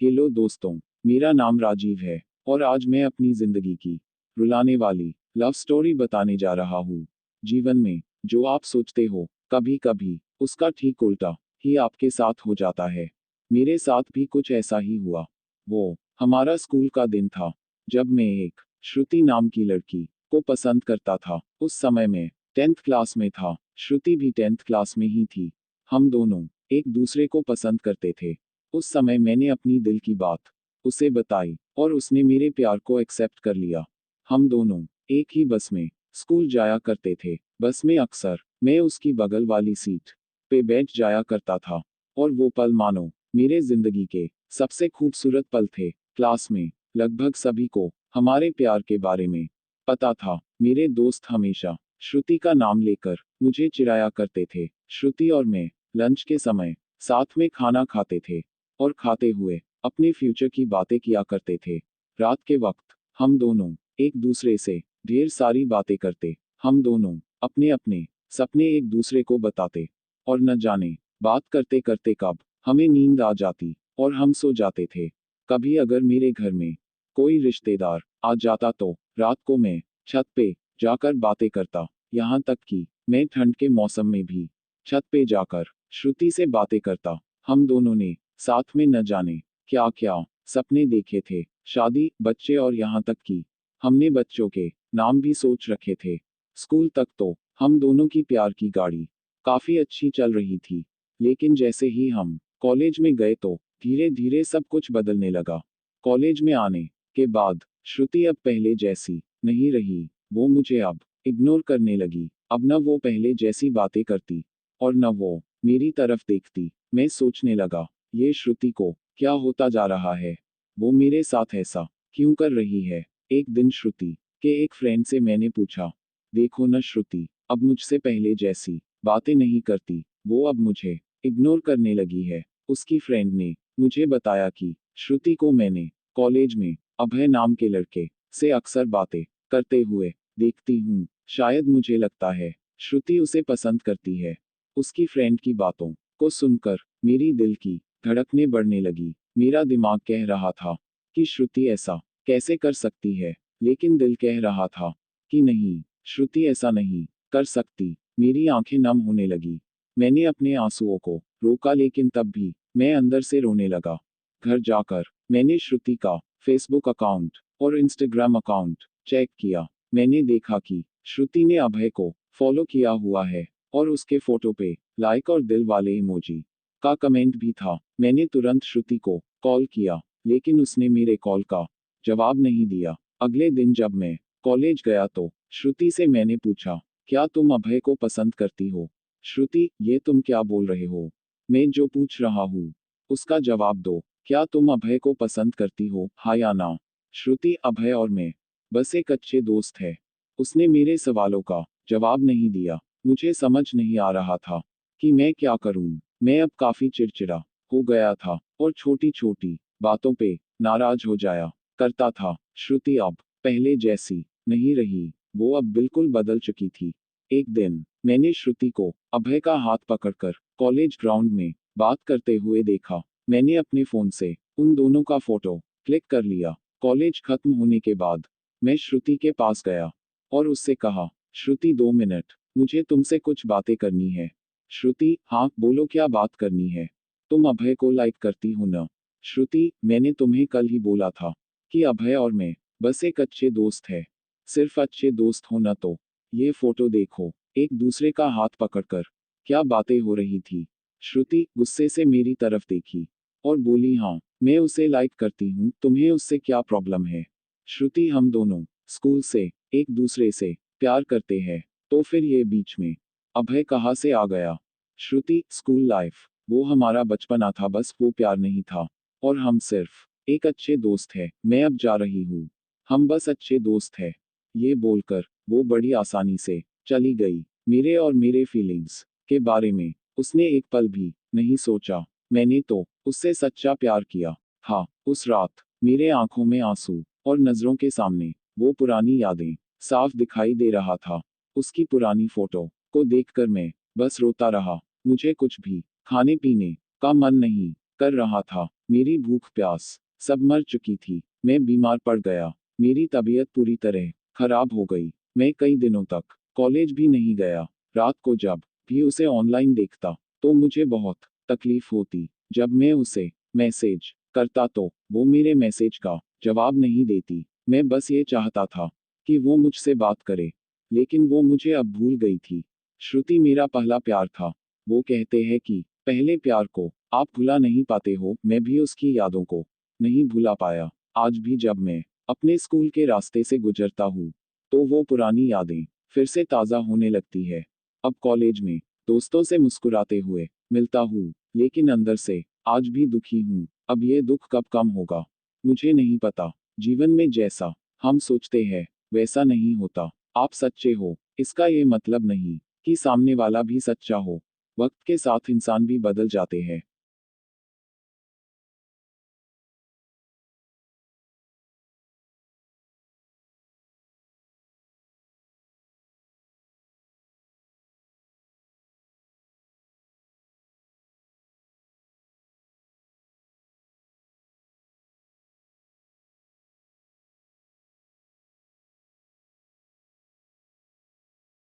Hello दोस्तों, मेरा नाम राजीव है और आज मैं अपनी जिंदगी की रुलाने वाली लव स्टोरी बताने जा रहा हूँ। जीवन में जो आप सोचते हो कभी कभी उसका ठीक उल्टा ही आपके साथ हो जाता है। मेरे साथ भी कुछ ऐसा ही हुआ। वो हमारा स्कूल का दिन था जब मैं एक श्रुति नाम की लड़की को पसंद करता था। उस समय मैं 10th क्लास में था, श्रुति भी 10th क्लास में ही थी। हम दोनों एक दूसरे को पसंद करते थे। उस समय मैंने अपनी दिल की बात उसे बताई और उसने मेरे प्यार को एक्सेप्ट कर लिया। हम दोनों एक ही बस में स्कूल जाया करते थे। बस में अक्सर मैं उसकी बगल वाली सीट पे बैठ जाया करता था और वो पल मानो मेरे जिंदगी के सबसे खूबसूरत पल थे। क्लास में लगभग सभी को हमारे प्यार के बारे में पता था। मेरे दोस्त हमेशा श्रुति का नाम लेकर मुझे चिढ़ाया करते थे। श्रुति और मैं लंच के समय साथ में खाना खाते थे और खाते हुए अपने फ्यूचर की बातें किया करते थे। रात के वक्त हम दोनों एक दूसरे से ढेर सारी बातें करते। हम दोनों अपने अपने सपने एक दूसरे को बताते और न जाने बात करते करते कब हमें नींद आ जाती और हम सो जाते थे। कभी अगर मेरे घर में कोई रिश्तेदार आ जाता तो रात को मैं छत पे जाकर बातें करता। यहाँ तक कि मैं ठंड के मौसम में भी छत पे जाकर श्रुति से बातें करता। हम दोनों ने साथ में न जाने क्या क्या सपने देखे थे, शादी, बच्चे और यहाँ तक कि हमने बच्चों के नाम भी सोच रखे थे। स्कूल तक तो हम दोनों की प्यार की गाड़ी काफी अच्छी चल रही थी, लेकिन जैसे ही हम कॉलेज में गए तो धीरे धीरे सब कुछ बदलने लगा। कॉलेज में आने के बाद श्रुति अब पहले जैसी नहीं रही। वो मुझे अब इग्नोर करने लगी। अब न वो पहले जैसी बातें करती और न वो मेरी तरफ देखती। मैं सोचने लगा, ये श्रुति को क्या होता जा रहा है? वो मेरे साथ ऐसा क्यों कर रही है? एक दिन श्रुति के एक फ्रेंड से मैंने पूछा, देखो न श्रुति अब मुझसे पहले जैसी बातें नहीं करती, वो अब मुझे इग्नोर करने लगी है। उसकी फ्रेंड ने मुझे बताया कि श्रुति को मैंने कॉलेज में अभय नाम के लड़के से अक्सर बातें करते हुए देखती हूँ। शायद मुझे लगता है श्रुति उसे पसंद करती है। उसकी फ्रेंड की बातों को सुनकर मेरी दिल की धड़कनें बढ़ने लगी। मेरा दिमाग कह रहा था कि श्रुति ऐसा कैसे कर सकती है, लेकिन दिल कह रहा था कि नहीं, श्रुति ऐसा नहीं कर सकती। मेरी आंखें नम होने लगी। मैंने अपने आंसुओं को रोका, लेकिन तब भी मैं अंदर से रोने लगा। घर जाकर मैंने श्रुति का फेसबुक अकाउंट और इंस्टाग्राम अकाउंट चेक किया। मैंने देखा कि श्रुति ने अभय को फॉलो किया हुआ है और उसके फोटो पे लाइक और दिल वाले इमोजी का कमेंट भी था। मैंने तुरंत श्रुति को कॉल किया, लेकिन उसने मेरे कॉल का जवाब नहीं दिया। अगले दिन जब मैं कॉलेज गया तो श्रुति से मैंने पूछा, क्या तुम अभय को पसंद करती हो? श्रुति, ये तुम क्या बोल रहे हो? मैं जो पूछ रहा हूँ उसका जवाब दो। क्या तुम अभय को पसंद करती हो, हाँ या ना? श्रुति, अभय और मैं बस एक अच्छे दोस्त है। उसने मेरे सवालों का जवाब नहीं दिया। मुझे समझ नहीं आ रहा था कि मैं क्या करूं। मैं अब काफी चिड़चिड़ा हो गया था और छोटी छोटी बातों पे नाराज हो जाया करता था। श्रुति अब पहले जैसी नहीं रही, वो अब बिल्कुल बदल चुकी थी। एक दिन मैंने श्रुति को अभय का हाथ पकड़कर कॉलेज ग्राउंड में बात करते हुए देखा। मैंने अपने फोन से उन दोनों का फोटो क्लिक कर लिया। कॉलेज खत्म होने के बाद मैं श्रुति के पास गया और उससे कहा, श्रुति 2 मिनट, मुझे तुमसे कुछ बातें करनी है। श्रुति, हाँ बोलो, क्या बात करनी है? तुम अभय को लाइक करती हो ना? श्रुति, मैंने तुम्हें कल ही बोला था कि अभय और मैं बस एक अच्छे दोस्त है। सिर्फ अच्छे दोस्त हो ना तो ये फोटो देखो। एक दूसरे का हाथ पकड़कर क्या बातें हो रही थी। श्रुति गुस्से से मेरी तरफ देखी और बोली, हाँ मैं उसे लाइक करती हूँ, तुम्हें उससे क्या प्रॉब्लम है? श्रुति, हम दोनों स्कूल से एक दूसरे से प्यार करते हैं, तो फिर ये बीच में अभय कहाँ से आ गया? श्रुति, स्कूल लाइफ वो हमारा बचपना था, बस वो प्यार नहीं था और हम सिर्फ एक अच्छे दोस्त हैं। मैं अब जा रही हूँ, हम बस अच्छे दोस्त हैं। ये बोलकर वो बड़ी आसानी से चली गई। मेरे और मेरे फीलिंग्स के बारे में उसने एक पल भी नहीं सोचा। मैंने तो उससे सच्चा प्यार किया। हाँ, उस रात मेरे आंखों में आंसू और नजरों के सामने वो पुरानी यादें साफ दिखाई दे रहा था। उसकी पुरानी फोटो को देखकर मैं बस रोता रहा। मुझे कुछ भी खाने पीने का मन नहीं कर रहा था। मेरी भूख प्यास सब मर चुकी थी। मैं बीमार पड़ गया। मेरी तबीयत पूरी तरह खराब हो गई। मैं कई दिनों तक कॉलेज भी नहीं गया। रात को जब भी उसे ऑनलाइन देखता तो मुझे बहुत तकलीफ होती। जब मैं उसे मैसेज करता तो वो मेरे मैसेज का जवाब नहीं देती। मैं बस ये चाहता था कि वो मुझसे बात करे, लेकिन वो मुझे अब भूल गई थी। श्रुति मेरा पहला प्यार था। वो कहते हैं कि पहले प्यार को आप भुला नहीं पाते हो। मैं भी उसकी यादों को नहीं भुला पाया। आज भी जब मैं अपने स्कूल के रास्ते से गुजरता हूँ तो वो पुरानी यादें फिर से ताज़ा होने लगती है। अब कॉलेज में दोस्तों से मुस्कुराते हुए मिलता हूँ, लेकिन अंदर से आज भी दुखी हूँ। अब ये दुख कब कम होगा मुझे नहीं पता। जीवन में जैसा हम सोचते हैं वैसा नहीं होता। आप सच्चे हो इसका ये मतलब नहीं कि सामने वाला भी सच्चा हो। वक्त के साथ इंसान भी बदल जाते हैं।